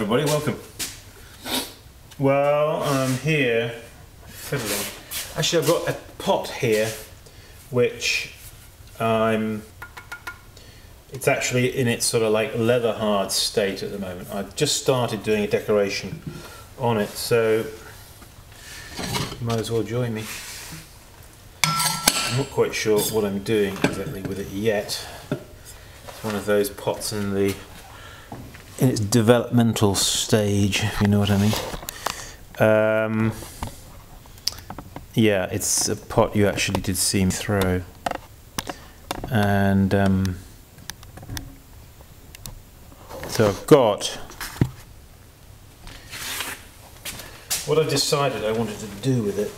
everybody, welcome. Well, I'm here fiddling. Actually, I've got a pot here which it's actually in its sort of like leather hard state at the moment. I've just started doing a decoration on it, so you might as well join me. I'm not quite sure what I'm doing exactly with it yet. It's one of those pots in its developmental stage, if you know what I mean. Yeah, it's a pot you actually did see me throw, and so I've got what I've decided I wanted to do with it.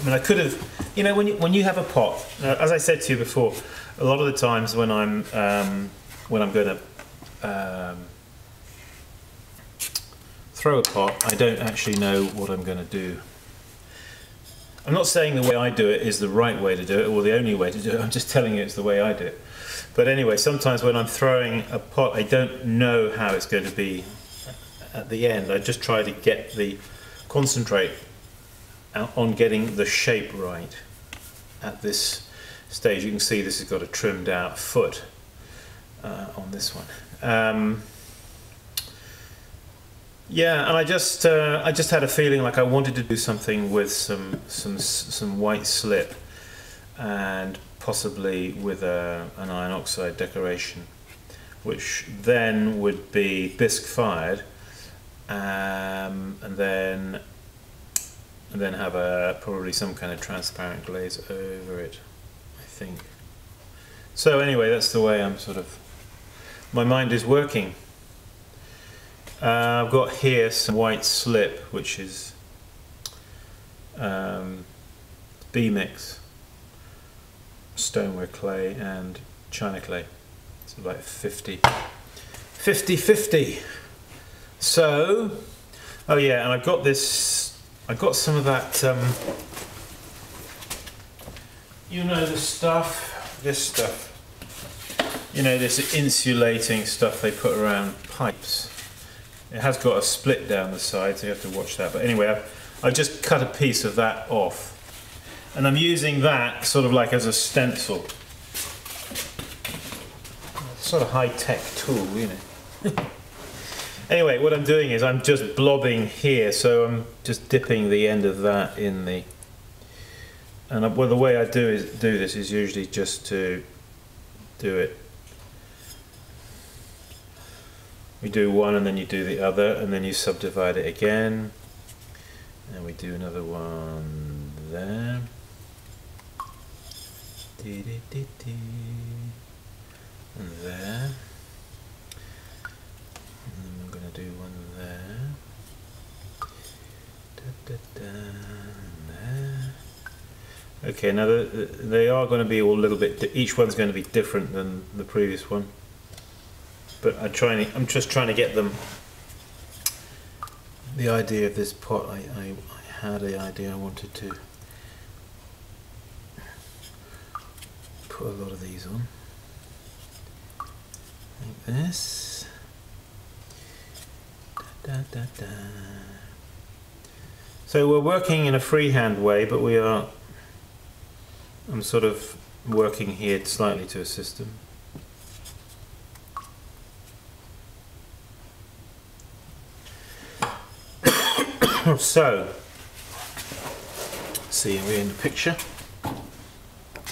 I mean, I could have, you know, when you have a pot, as I said to you before, a lot of the times when I'm going to throw a pot, I don't actually know what I'm going to do. I'm not saying the way I do it is the right way to do it or the only way to do it, I'm just telling you it's the way I do it. But anyway, sometimes when I'm throwing a pot, I don't know how it's going to be at the end. I just try to concentrate on getting the shape right at this stage. You can see this has got a trimmed out foot on this one. Yeah, and I just had a feeling like I wanted to do something with some white slip, and possibly with an iron oxide decoration, which then would be bisque fired, and then have probably some kind of transparent glaze over it, I think. So anyway, that's the way my mind is working. I've got here some white slip, which is B-mix, stoneware clay and china clay. It's like 50-50. So, oh yeah, and I've got some of that, you know, this stuff, you know, this insulating stuff they put around pipes. It has got a split down the side, so you have to watch that. But anyway, I've just cut a piece of that off, and I'm using that sort of like as a stencil. Sort of high-tech tool, you know. Anyway, what I'm doing is I'm just blobbing here, so I'm just dipping the end of that in the. And well, the way I do this is usually just to do it. We do one and then you do the other, and then you subdivide it again, and we do another one there, and there, and then we're going to do one there, and there. Okay, now they are going to be all a little bit, each one's going to be different than the previous one. But I'm just trying to get them. The idea of this pot, I had the idea I wanted to put a lot of these on, like this. So we're working in a freehand way, but I'm sort of working here slightly to assist them. So, see, are we in the picture?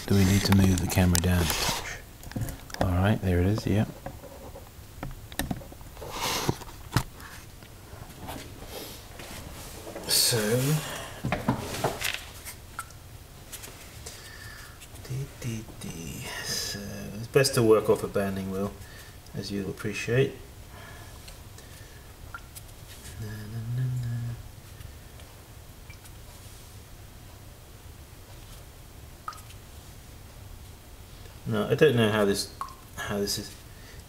Do we need to move the camera down a touch? Alright, there it is, yeah. So, so it's best to work off a banding wheel, as you'll appreciate. No, I don't know how this is.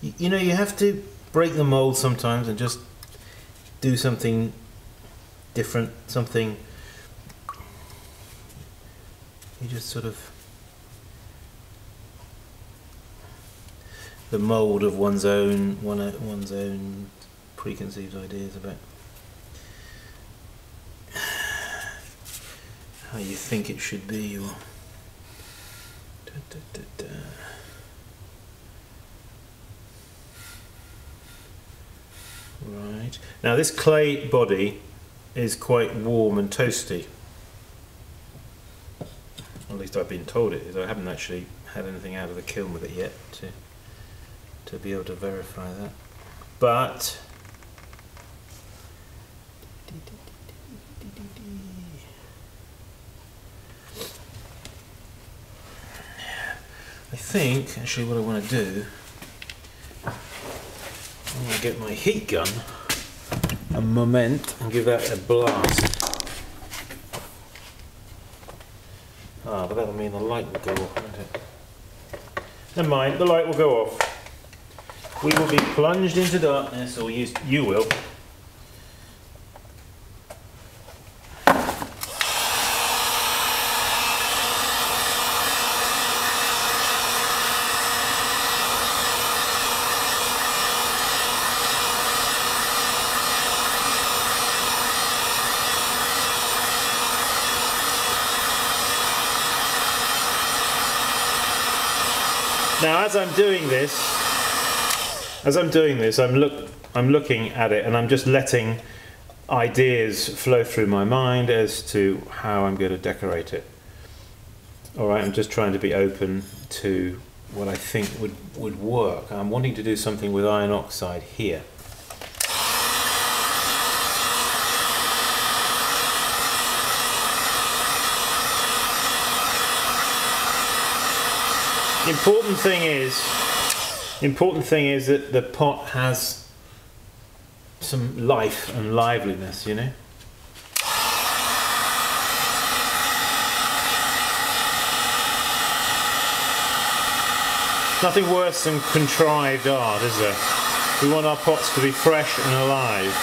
You know, you have to break the mold sometimes and just do something different, something you just sort of the mold of one's own preconceived ideas about how you think it should be, or Right. Now this clay body is quite warm and toasty. At least I've been told it is. I haven't actually had anything out of the kiln with it yet to be able to verify that. But I think actually what I want to do, I'm going to get my heat gun a moment and give that a blast. Ah, but that'll mean the light will go off, won't it? Never mind, the light will go off. We will be plunged into darkness, or you will. Now, as I'm doing this, I'm looking at it, and I'm just letting ideas flow through my mind as to how I'm going to decorate it. All right, I'm just trying to be open to what I think would work. I'm wanting to do something with iron oxide here. The important thing is that the pot has some life and liveliness, you know. Nothing worse than contrived art, is there? We want our pots to be fresh and alive.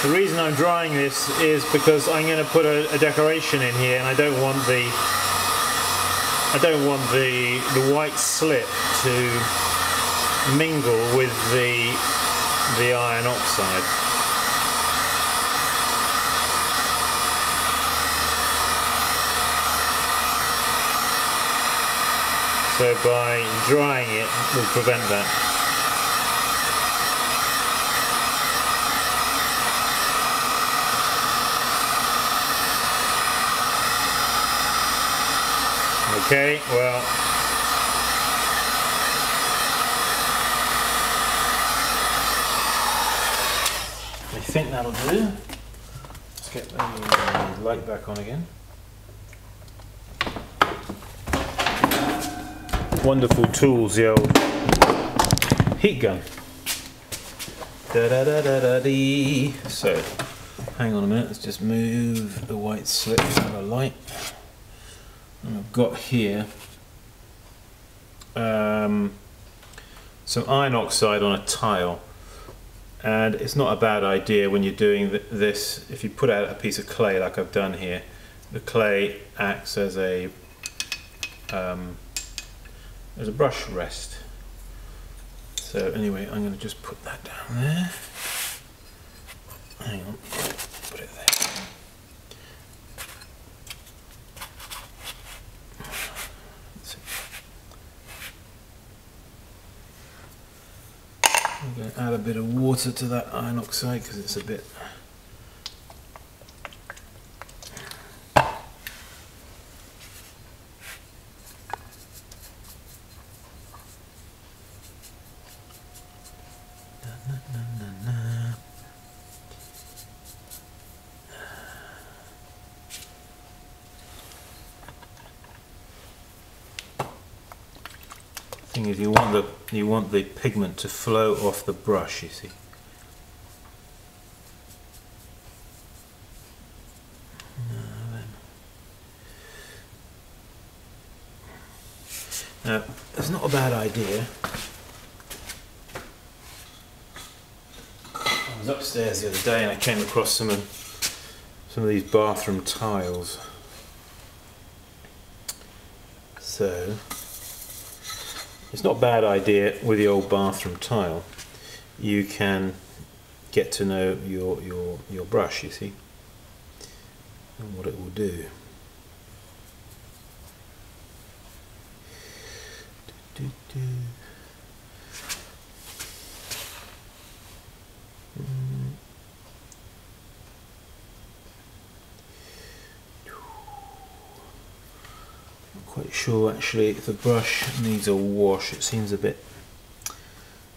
The reason I'm drying this is because I'm going to put a decoration in here, and I don't want the white slip to mingle with the iron oxide. So by drying it, we'll prevent that. Okay, well, I think that'll do. Let's get the light back on again. Wonderful tools, the old heat gun. Da da da da da dee. So, hang on a minute, let's just move the white slips out of light. And I've got here some iron oxide on a tile, and it's not a bad idea when you're doing this. If you put out a piece of clay like I've done here, the clay acts as a brush rest. So anyway, I'm going to just put that down there. Hang on, put it there. I'm going to add a bit of water to that iron oxide because it's a bit thing is, you want the pigment to flow off the brush, you see. It's not a bad idea. I was upstairs the other day and I came across some of these bathroom tiles. So it's not a bad idea with the old bathroom tile. You can get to know your brush, you see, and what it will do. Not quite sure actually if the brush needs a wash. It seems a bit.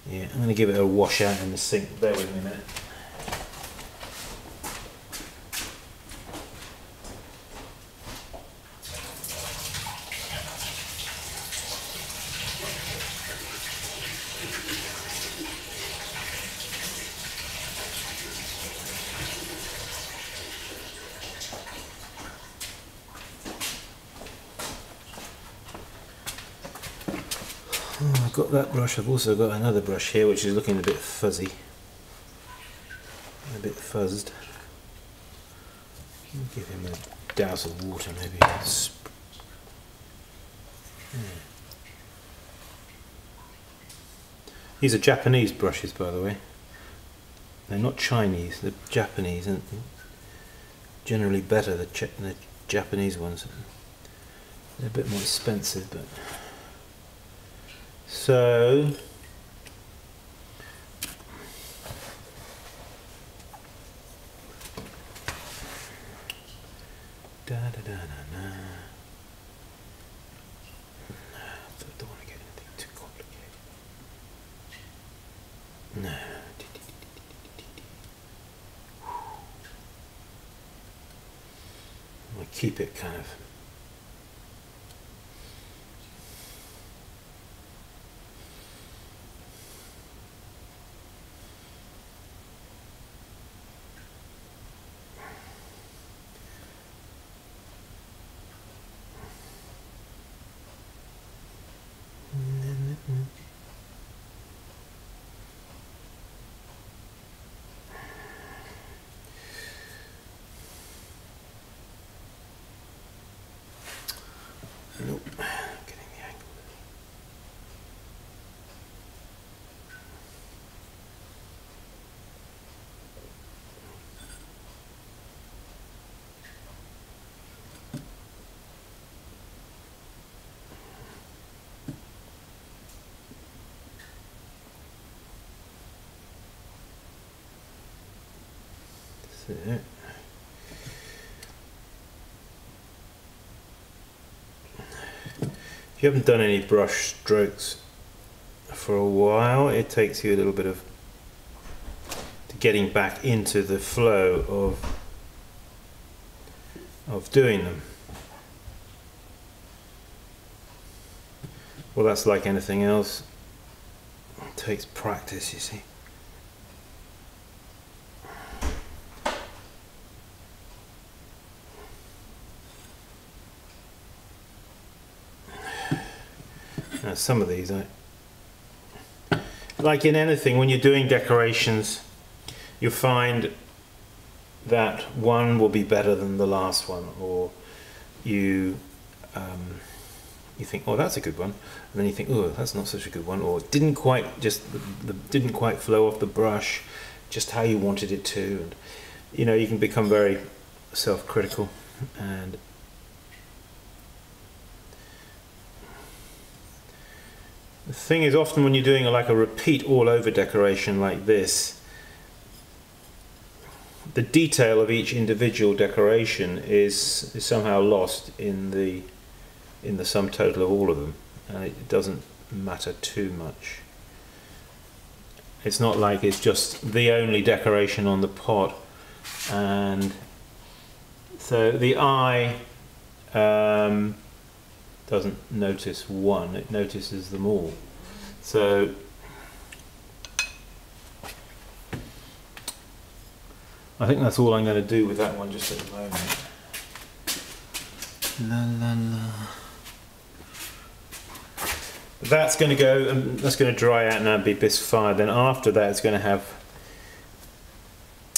Yeah, I'm going to give it a wash out in the sink. Bear with me a minute. Oh, I've got that brush. I've also got another brush here which is looking a bit fuzzy, a bit fuzzed. Give him a douse of water maybe. Yeah. These are Japanese brushes, by the way. They're not Chinese, they're Japanese, and generally better the Japanese ones. They're a bit more expensive, but so da da da da da. I don't want to get anything too complicated. No. I'll keep it kind of. Nope, getting the angle. So. If you haven't done any brush strokes for a while, it takes you a little bit of getting back into the flow of doing them. Well, that's like anything else. It takes practice, you see. Now, some of these, like in anything, when you're doing decorations, you find that one will be better than the last one, or you think, oh, that's a good one, and then you think, oh, that's not such a good one, or didn't quite didn't quite flow off the brush just how you wanted it to, and you know, you can become very self-critical. And the thing is, often when you're doing like a repeat all over decoration like this, the detail of each individual decoration is somehow lost in the sum total of all of them, and it doesn't matter too much. It's not like it's just the only decoration on the pot, and so the eye doesn't notice one, it notices them all. So I think that's all I'm going to do with that one just at the moment. La la la. That's going to go, and that's going to dry out and be bisque fired. Then after that, it's going to have,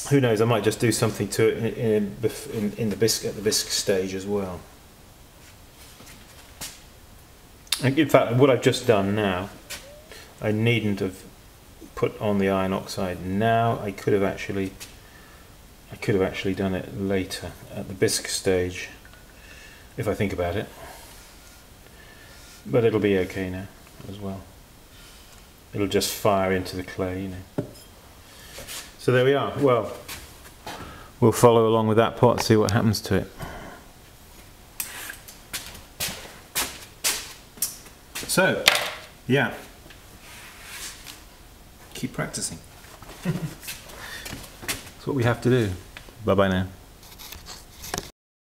who knows, I might just do something to it in the bisque, at the bisque stage as well. And in fact, what I've just done now, I needn't have put on the iron oxide now. I could have actually done it later at the bisque stage, if I think about it. But it'll be okay now as well. It'll just fire into the clay, you know. So there we are. Well, we'll follow along with that pot, see what happens to it. So, yeah. Keep practicing. That's what we have to do. Bye bye now.